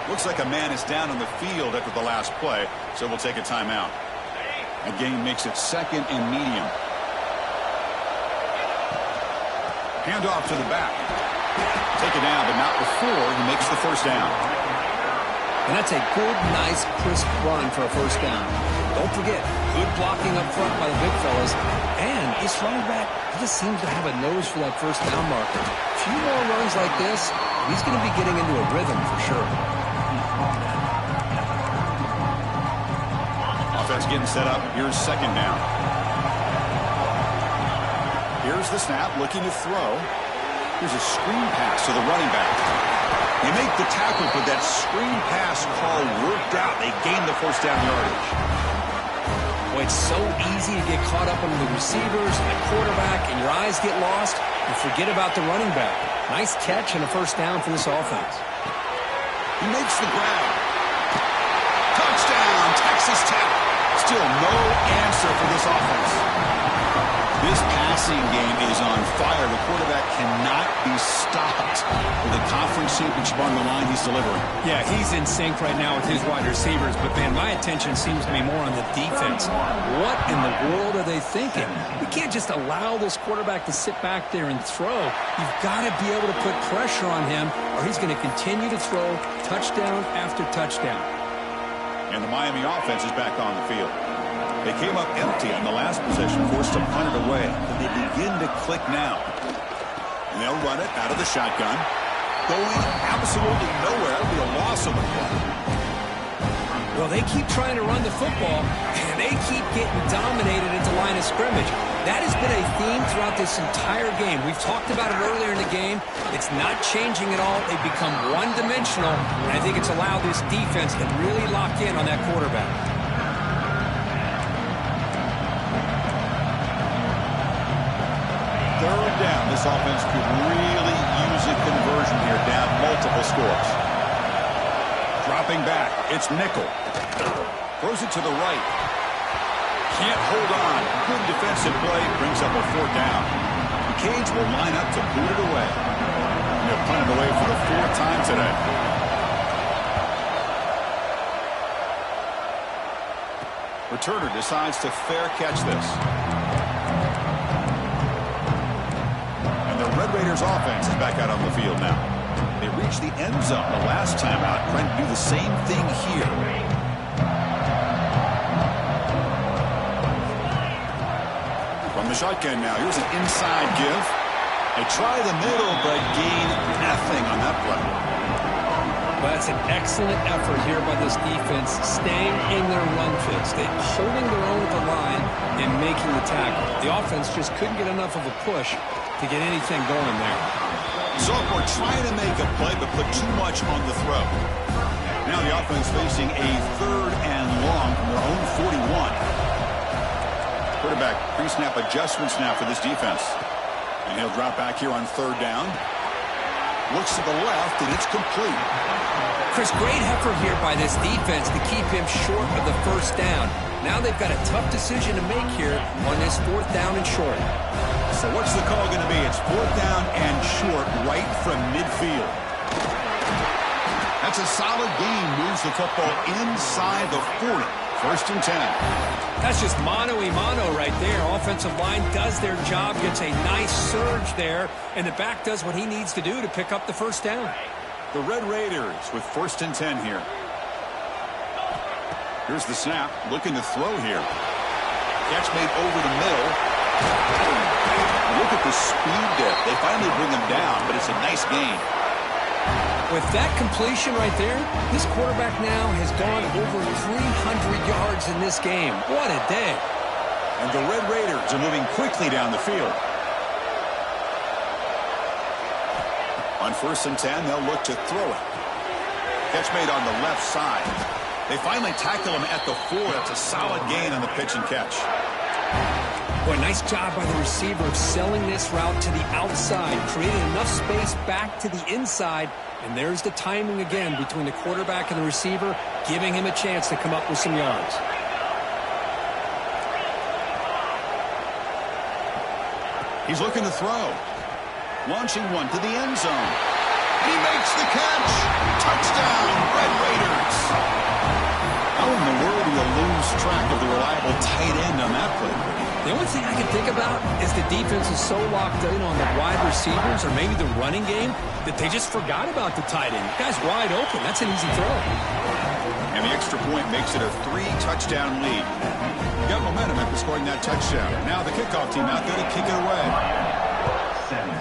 Looks like a man is down on the field after the last play, so we'll take a timeout. That gain makes it second and medium. Handoff to the back. Take it down, but not before he makes the first down. And that's a good, nice, crisp run for a first down. Don't forget, good blocking up front by the big fellas. And this running back, he just seems to have a nose for that first down marker. A few more runs like this, he's going to be getting into a rhythm for sure. Offense getting set up. Here's second down. Here's the snap, looking to throw. Here's a screen pass to the running back. They make the tackle, but that screen pass call worked out. They gained the first down yardage. Boy, it's so easy to get caught up on the receivers and the quarterback, and your eyes get lost, and forget about the running back. Nice catch and a first down for this offense. He makes the grab. Touchdown, Texas Tech. Still no answer for this offense. This passing game is on fire. The quarterback cannot be stopped with the conference championship on the line he's delivering. Yeah, he's in sync right now with his wide receivers, but, man, my attention seems to be more on the defense. What in the world are they thinking? We can't just allow this quarterback to sit back there and throw. You've got to be able to put pressure on him, or he's going to continue to throw touchdown after touchdown. And the Miami offense is back on the field. They came up empty on the last possession, forced to punt it away. But they begin to click now. And they'll run it out of the shotgun. Going absolutely nowhere. It'll be a loss of the play. Well, they keep trying to run the football, and they keep getting dominated at the line of scrimmage. That has been a theme throughout this entire game. We've talked about it earlier in the game. It's not changing at all. They've become one-dimensional, and I think it's allowed this defense to really lock in on that quarterback. Third down. This offense could really use a conversion here, down multiple scores. Dropping back. It's nickel. Throws it to the right. Can't hold on. Good defensive play. Brings up a fourth down. The Canes will line up to boot it away. And they'll punt it away for the fourth time today. Returner decides to fair catch this. Red Raiders offense is back out on the field now. They reached the end zone the last time out, trying to do the same thing here. From the shotgun now, here's an inside give. They try the middle, but gain nothing on that play. Well, that's an excellent effort here by this defense, staying in their run fits. They're holding their own at the line and making the tackle. The offense just couldn't get enough of a push to get anything going there. Sophomore trying to make a play, but put too much on the throw. Now the offense facing a third and long from their own 41. Quarterback pre-snap adjustments now for this defense. And he'll drop back here on third down. Looks to the left, and it's complete. Chris, great effort here by this defense to keep him short of the first down. Now they've got a tough decision to make here on this 4th down and short. So what's the call going to be? It's 4th down and short right from midfield. That's a solid gain. Moves the football inside the 40. 1st and 10. That's just mano-a-mano right there. Offensive line does their job, gets a nice surge there, and the back does what he needs to do to pick up the 1st down. The Red Raiders with 1st and 10 here. Here's the snap. Looking to throw here. Catch made over the middle. Look at the speed there. They finally bring him down, but it's a nice gain. With that completion right there, this quarterback now has gone over 300 yards in this game. What a day. And the Red Raiders are moving quickly down the field. On 1st and 10, they'll look to throw it. Catch made on the left side. They finally tackle him at the 4. That's a solid gain on the pitch and catch. Boy, nice job by the receiver of selling this route to the outside, creating enough space back to the inside. And there's the timing again between the quarterback and the receiver, giving him a chance to come up with some yards. He's looking to throw. Launching one to the end zone. He makes the catch. Touchdown, Red Raiders. How in the world do you lose track of the reliable tight end on that play? The only thing I can think about is the defense is so locked in on the wide receivers or maybe the running game that they just forgot about the tight end. The guy's wide open. That's an easy throw. And the extra point makes it a 3-touchdown lead. Got momentum after scoring that touchdown. Now the kickoff team out there to kick it away. 17.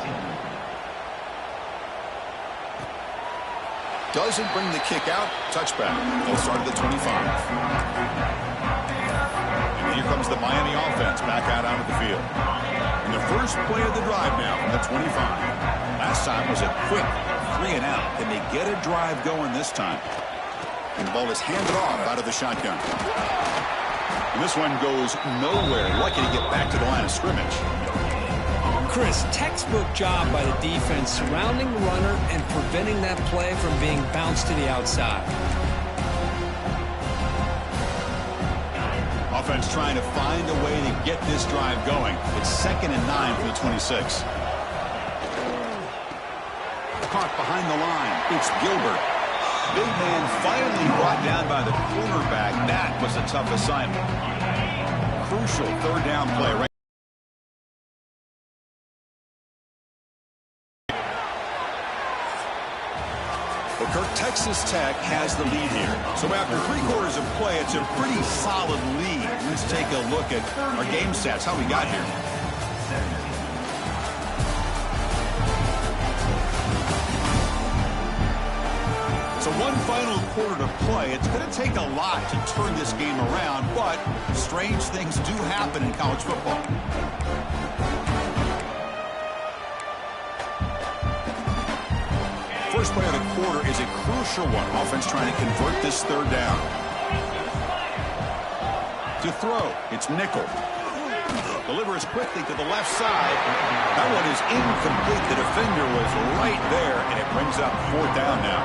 Doesn't bring the kick out. Touchback. They'll start at the 25. And here comes the Miami offense back out onto the field. And the first play of the drive now from the 25. Last time was a quick 3-and-out. Can they get a drive going this time? And the ball is handed off out of the shotgun. And this one goes nowhere. Lucky to get back to the line of scrimmage. Chris, textbook job by the defense surrounding the runner and preventing that play from being bounced to the outside. Offense trying to find a way to get this drive going. It's 2nd and 9 for the 26. Caught behind the line. It's Gilbert. Big man finally brought down by the cornerback. That was a tough assignment. Crucial 3rd down play right. Texas Tech has the lead here. So after 3 quarters of play, it's a pretty solid lead. Let's take a look at our game stats, how we got here. So one final quarter to play. It's going to take a lot to turn this game around, but strange things do happen in college football. First play of the quarter is a crucial one. Offense trying to convert this 3rd down. To throw, it's Nickel. Delivers quickly to the left side. That one is incomplete. The defender was right there, and it brings up 4th down now.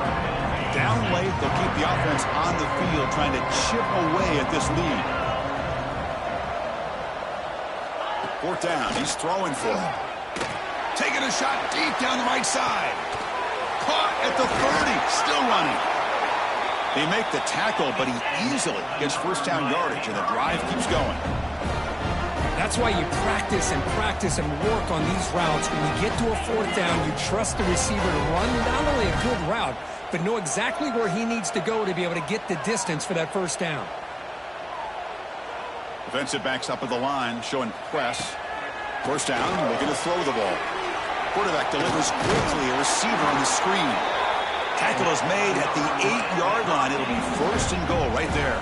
Down late, they'll keep the offense on the field trying to chip away at this lead. 4th down, he's throwing for it. Taking a shot deep down the right side. Caught at the 30, still running. They make the tackle, but he easily gets 1st down yardage, and the drive keeps going. That's why you practice and work on these routes. When you get to a 4th down, you trust the receiver to run not only a good route, but know exactly where he needs to go to be able to get the distance for that 1st down. Defensive backs up at the line, showing press. 1st down, looking to throw the ball. Quarterback delivers quickly, a receiver on the screen. Tackle is made at the 8-yard line. It'll be 1st and goal right there.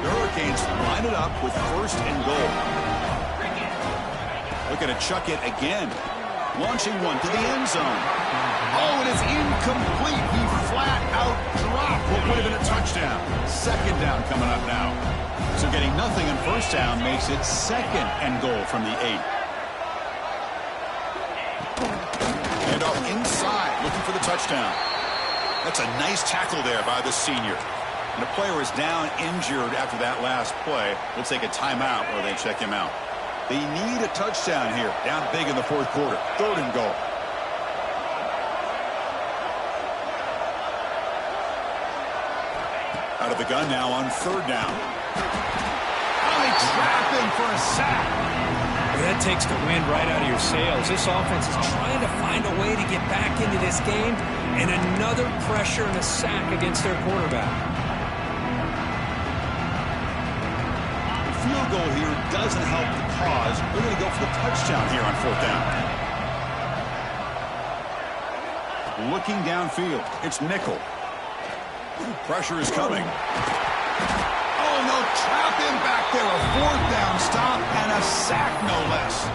The Hurricanes line it up with 1st and goal. Looking to chuck it again. Launching one to the end zone. Oh, it is incomplete. He flat out dropped what would have been a touchdown. 2nd down coming up now. So getting nothing on 1st down makes it 2nd and goal from the 8. Handoff inside. Looking for the touchdown. That's a nice tackle there by the senior. And the player is down injured after that last play. We'll take a timeout or they check him out. They need a touchdown here. Down big in the fourth quarter. 3rd and goal. Out of the gun now on 3rd down. Oh, they trap him for a sack. Well, that takes the wind right out of your sails. This offense is trying to find a way to get back into this game, and another pressure and a sack against their quarterback. Field goal here doesn't help the cause. They're going to go for the touchdown here on 4th down. Looking downfield, it's nickel. Pressure is coming. Oh, no, trap him back there. A 4th down stop and a sack, no less.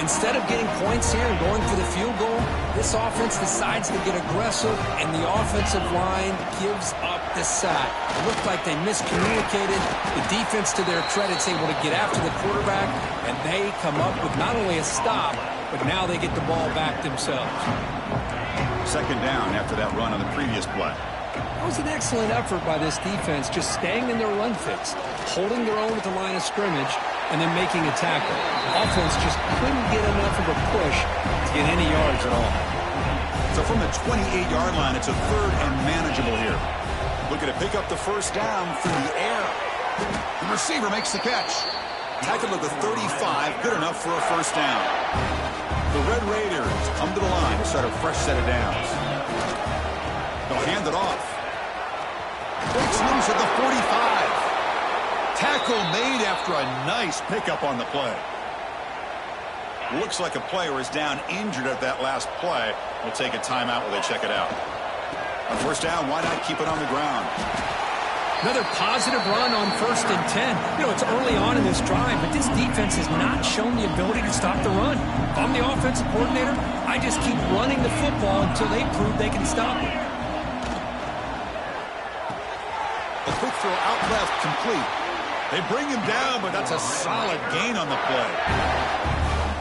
Instead of getting points here and going for the field goal, this offense decides to get aggressive, and the offensive line gives up the sack. It looked like they miscommunicated. The defense, to their credit, is able to get after the quarterback, and they come up with not only a stop, but now they get the ball back themselves. 2nd down after that run on the previous play. That was an excellent effort by this defense, just staying in their run fix, holding their own at the line of scrimmage, and then making a tackle. Offense just couldn't get enough of a push to get any yards at all. So from the 28-yard line, it's a 3rd and manageable here. Looking to pick up the 1st down through the air. The receiver makes the catch. Tackle at the 35, good enough for a 1st down. The Red Raiders come to the line to start a fresh set of downs. They'll hand it off. Breaks loose at the 45. Tackle made after a nice pickup on the play. Looks like a player is down injured at that last play. We'll take a timeout while they check it out. On 1st down, why not keep it on the ground? Another positive run on 1st and 10. You know, it's early on in this drive, but this defense has not shown the ability to stop the run. If I'm the offensive coordinator, I just keep running the football until they prove they can stop it. A quick throw out left, complete. They bring him down, but that's a solid gain on the play.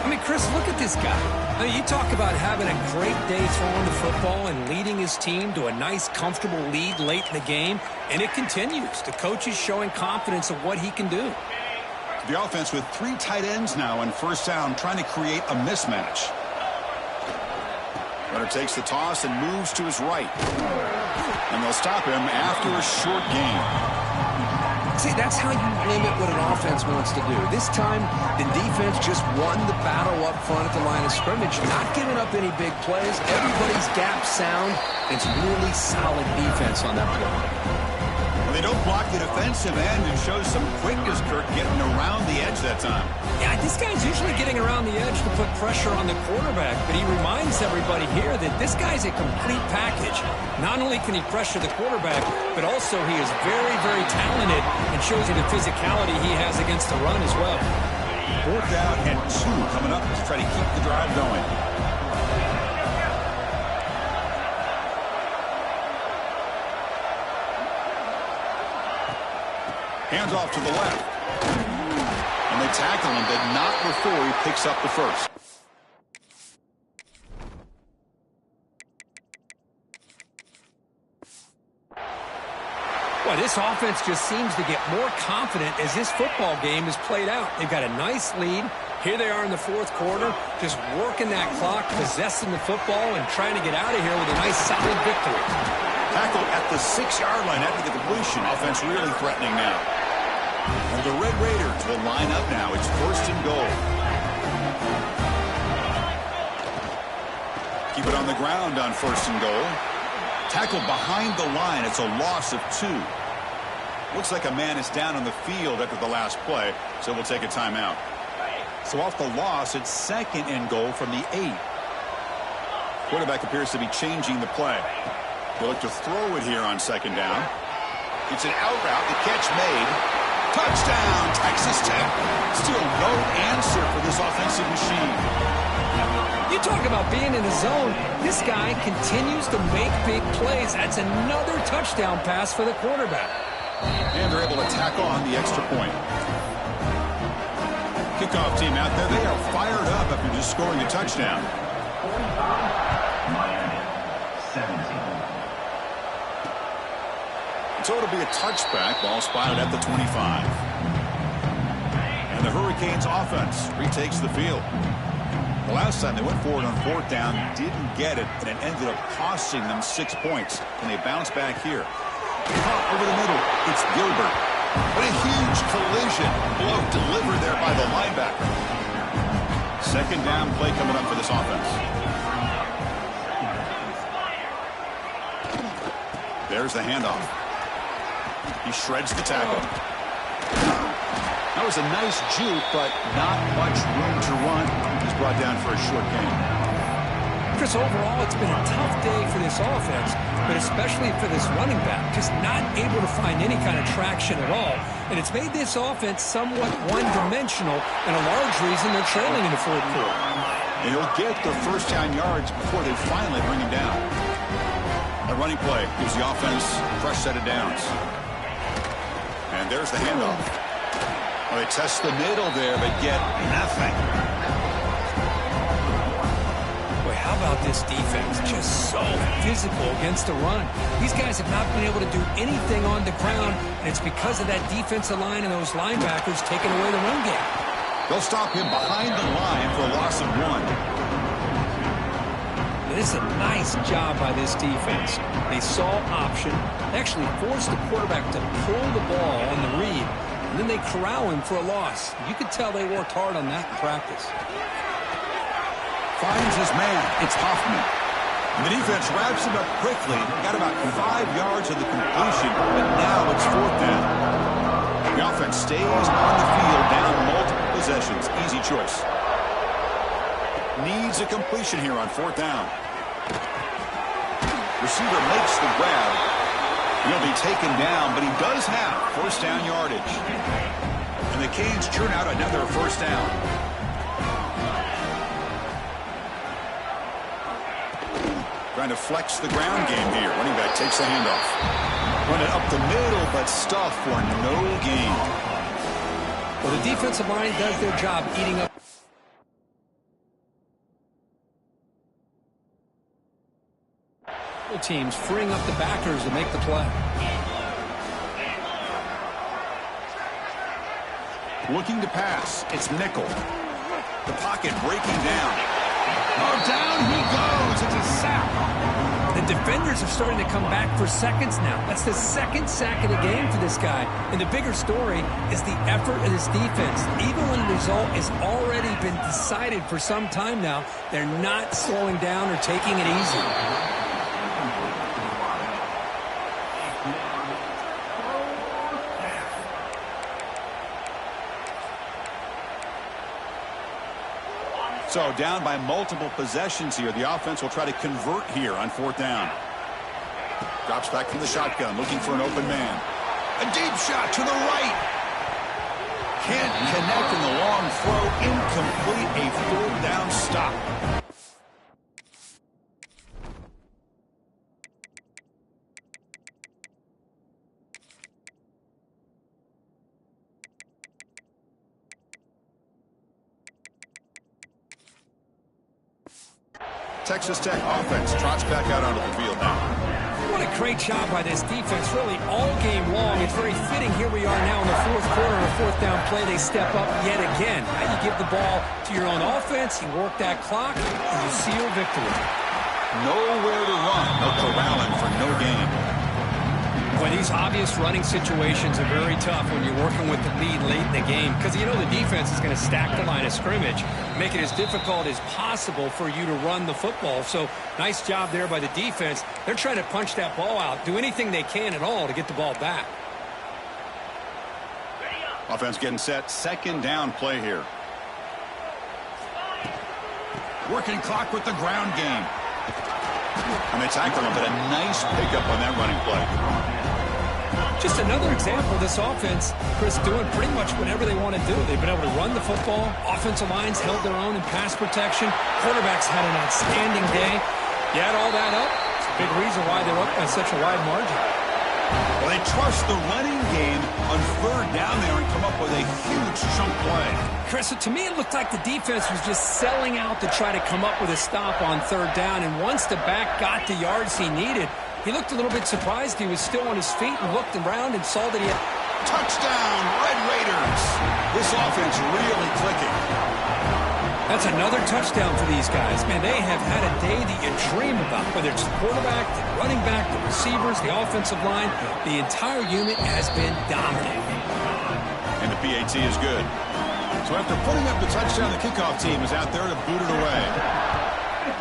I mean, Chris, look at this guy. I mean, you talk about having a great day throwing the football and leading his team to a nice, comfortable lead late in the game, and it continues. The coach is showing confidence of what he can do. The offense with 3 tight ends now on 1st down, trying to create a mismatch. Runner takes the toss and moves to his right. And they'll stop him after a short gain. See, that's how you limit what an offense wants to do. This time, the defense just won the battle up front at the line of scrimmage, not giving up any big plays. Everybody's gap sound. It's really solid defense on that play. They don't block the defensive end and show some quickness, Kirk, getting around the edge that time. Yeah, this guy's usually getting around the edge to put pressure on the quarterback, but he reminds everybody here that this guy's a complete package. Not only can he pressure the quarterback, but also he is very, very talented and shows you the physicality he has against the run as well. 4th down and 2 coming up to try to keep the drive going. Hands off to the left. And they tackle him, but not before he picks up the 1st. Boy, this offense just seems to get more confident as this football game is played out. They've got a nice lead. Here they are in the 4th quarter, just working that clock, possessing the football, and trying to get out of here with a nice, solid victory. Tackle at the 6-yard line after the completion. Offense really threatening now. And the Red Raiders will line up now. It's 1st and goal. Keep it on the ground on 1st and goal. Tackle behind the line. It's a loss of 2. Looks like a man is down on the field after the last play, so we'll take a timeout. So off the loss, it's 2nd and goal from the 8. Quarterback appears to be changing the play. They'll look to throw it here on 2nd down. It's an out route. The catch made. Touchdown, Texas Tech. Still no answer for this offensive machine. You talk about being in the zone. This guy continues to make big plays. That's another touchdown pass for the quarterback. And they're able to tack on the extra point. Kickoff team out there. They are fired up after just scoring a touchdown. 17. So it'll be a touchback. Ball spotted at the 25. And the Hurricanes offense retakes the field. The last time they went forward on fourth down, didn't get it, and it ended up costing them 6 points. And they bounce back here. Caught over the middle. It's Gilbert. But a huge collision. Blow delivered there by the linebacker. Second down play coming up for this offense. There's the handoff. He shreds the tackle. That was a nice juke, but not much room to run. He's brought down for a short gain. Chris, overall, it's been a tough day for this offense, but especially for this running back. Just not able to find any kind of traction at all. And it's made this offense somewhat one-dimensional, and a large reason they're trailing in the fourth quarter. And he'll get the first down yards before they finally bring him down. A running play gives the offense a fresh set of downs. And there's the handoff. Well, they test the middle there, but get nothing. Boy, how about this defense? Just so physical against the run. These guys have not been able to do anything on the ground, and it's because of that defensive line and those linebackers taking away the run game. They'll stop him behind the line for a loss of 1. This is a nice job by this defense. They saw option, actually forced the quarterback to pull the ball on the read, and then they corral him for a loss. You could tell they worked hard on that in practice. Finds his man. It's Hoffman. And the defense wraps him up quickly. Got about 5 yards of the completion, but now it's fourth down. The offense stays on the field, down multiple possessions. Easy choice. Needs a completion here on fourth down. Receiver makes the grab. He'll be taken down, but he does have first down yardage. And the Canes churn out another first down. Trying to flex the ground game here. Running back takes the handoff. Run it up the middle, but stuff for no gain. Well, the defensive line does their job eating up. Teams freeing up the backers to make the play. Looking to pass. It's Nickel. The pocket breaking down. Oh, down he goes. It's a sack. The defenders are starting to come back for seconds now. That's the second sack of the game for this guy. And the bigger story is the effort of this defense. Even when the result has already been decided for some time now, they're not slowing down or taking it easy. So down by multiple possessions here. The offense will try to convert here on fourth down. Drops back from the shotgun, looking for an open man. A deep shot to the right. Can't connect in the long throw. Incomplete. A fourth down stop. Texas Tech offense trots back out onto the field now. What a great job by this defense, really all game long. It's very fitting. Here we are now in the fourth quarter of a fourth down play. They step up yet again. Now you give the ball to your own offense, you work that clock, and you seal victory. Nowhere to run. No corralling for no gain. Boy, these obvious running situations are very tough when you're working with the lead late in the game because you know the defense is going to stack the line of scrimmage, make it as difficult as possible for you to run the football. So nice job there by the defense. They're trying to punch that ball out, do anything they can at all to get the ball back. Offense getting set. Second down play here. Working clock with the ground game. And they tackle him, but a nice pickup on that running play. Just another example of this offense, Chris, doing pretty much whatever they want to do. They've been able to run the football. Offensive lines held their own in pass protection. Quarterbacks had an outstanding day. You add all that up, it's a big reason why they're up by such a wide margin. Well, they trust the running game on third down there and come up with a huge chunk play. Chris, to me, it looked like the defense was just selling out to try to come up with a stop on third down. And once the back got the yards he needed, he looked a little bit surprised. He was still on his feet and looked around and saw that he had... Touchdown, Red Raiders. This offense really clicking. That's another touchdown for these guys. Man, they have had a day that you dream about, whether it's the quarterback, the running back, the receivers, the offensive line. The entire unit has been dominant. And the PAT is good. So after putting up the touchdown, the kickoff team is out there to boot it away.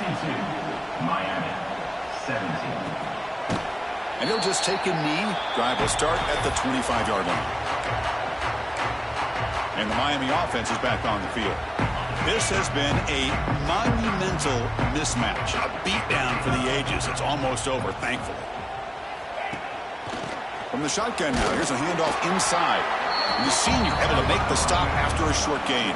52, Miami, 17. And he'll just take a knee. Drive will start at the 25-yard line. And the Miami offense is back on the field. This has been a monumental mismatch, a beatdown for the ages. It's almost over, thankfully. From the shotgun now, here's a handoff inside. And the senior able to make the stop after a short gain.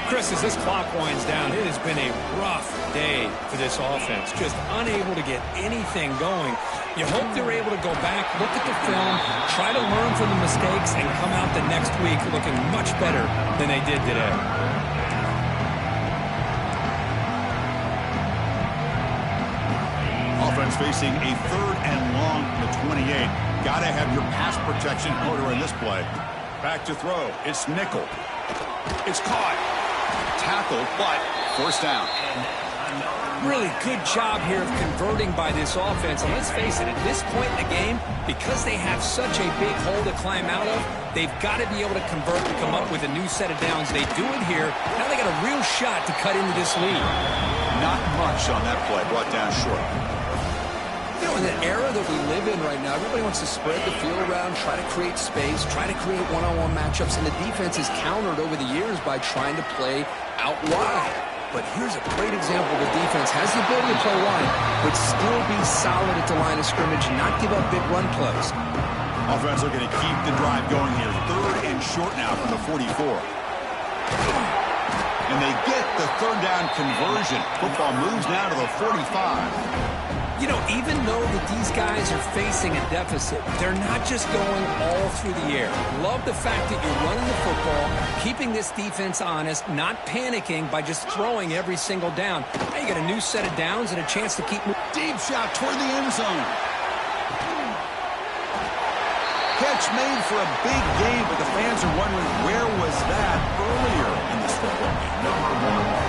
Chris, as this clock winds down, it has been a rough day for this offense. Just unable to get anything going. You hope they're able to go back, look at the film, try to learn from the mistakes, and come out the next week looking much better than they did today. Offense facing a third and long from the 28. Got to have your pass protection in order in this play. Back to throw. It's nickel. It's caught. Tackled, but first down. Really good job here of converting by this offense. And let's face it, at this point in the game, because they have such a big hole to climb out of, they've got to be able to convert and come up with a new set of downs. They do it here. Now they got a real shot to cut into this lead. Not much on that play. Brought down short. You know, in the era that we live in right now, everybody wants to spread the field around, try to create space, try to create one-on-one matchups, and the defense is countered over the years by trying to play out wide. But here's a great example. The defense has the ability to play wide, but still be solid at the line of scrimmage and not give up big run plays. Offense looking to keep the drive going here. Third and short now from the 44. And they get the third down conversion. Football moves now to the 45. You know, even though that these guys are facing a deficit, they're not just going all through the air. Love the fact that you're running the football, keeping this defense honest, not panicking by just throwing every single down. Now you got a new set of downs and a chance to keep moving. Deep shot toward the end zone. Catch made for a big game, but the fans are wondering where was that earlier in this football game.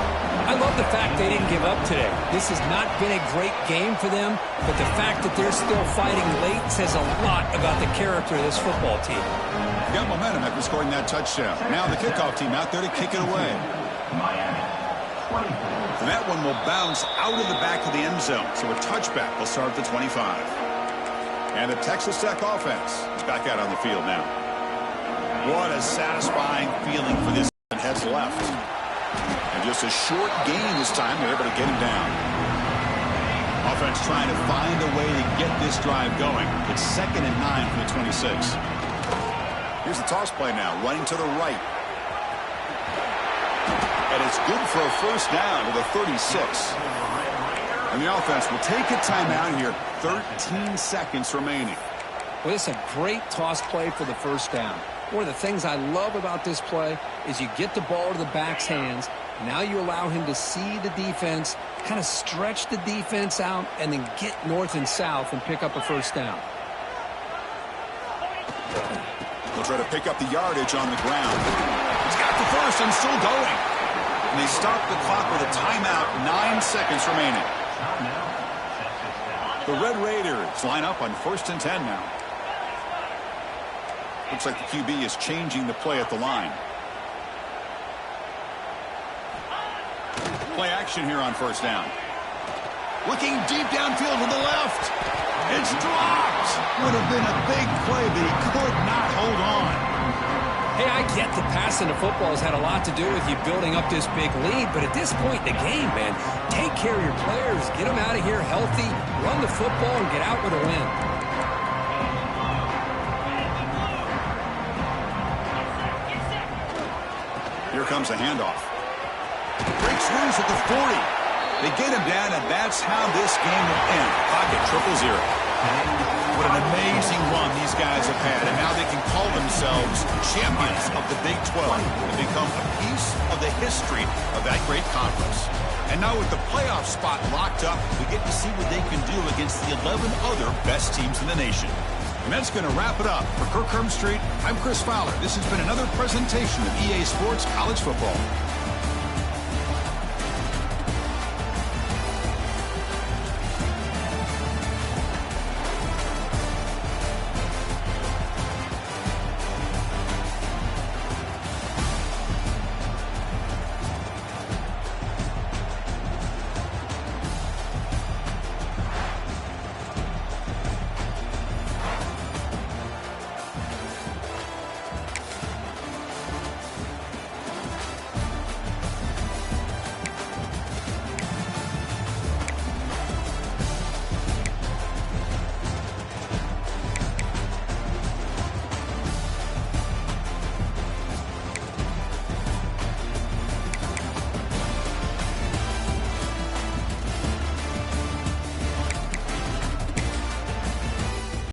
I love the fact they didn't give up today. This has not been a great game for them, but the fact that they're still fighting late says a lot about the character of this football team. Got momentum after scoring that touchdown. Now the kickoff team out there to kick it away. And that one will bounce out of the back of the end zone, so a touchback will start at the 25. And the Texas Tech offense is back out on the field now. What a satisfying feeling for this heads left. And just a short gain this time. They're able to get him down. Offense trying to find a way to get this drive going. It's 2nd and 9 from the 26. Here's the toss play now, running to the right. And it's good for a first down to the 36. And the offense will take a timeout here. 13 seconds remaining. Well, it's a great toss play for the first down. One of the things I love about this play is you get the ball to the back's hands. Now you allow him to see the defense, kind of stretch the defense out, and then get north and south and pick up a first down. They'll try to pick up the yardage on the ground. He's got the first and still going. And they stop the clock with a timeout, 9 seconds remaining. The Red Raiders line up on 1st and 10 now. Looks like the QB is changing the play at the line. Play action here on first down. Looking deep downfield to the left. It's dropped. Would have been a big play, but he could not hold on. Hey, I get that passing the football has had a lot to do with you building up this big lead, but at this point in the game, man, take care of your players, get them out of here healthy, run the football, and get out with a win. Here comes a handoff. Breaks loose at the 40. They get him down, and that's how this game will end. Pocket 0-0. What an amazing run these guys have had, and now they can call themselves champions of the Big 12 and become a piece of the history of that great conference. And now with the playoff spot locked up, we get to see what they can do against the 11 other best teams in the nation. And that's going to wrap it up. For Kirk Herbstreit, I'm Chris Fowler. This has been another presentation of EA Sports College Football.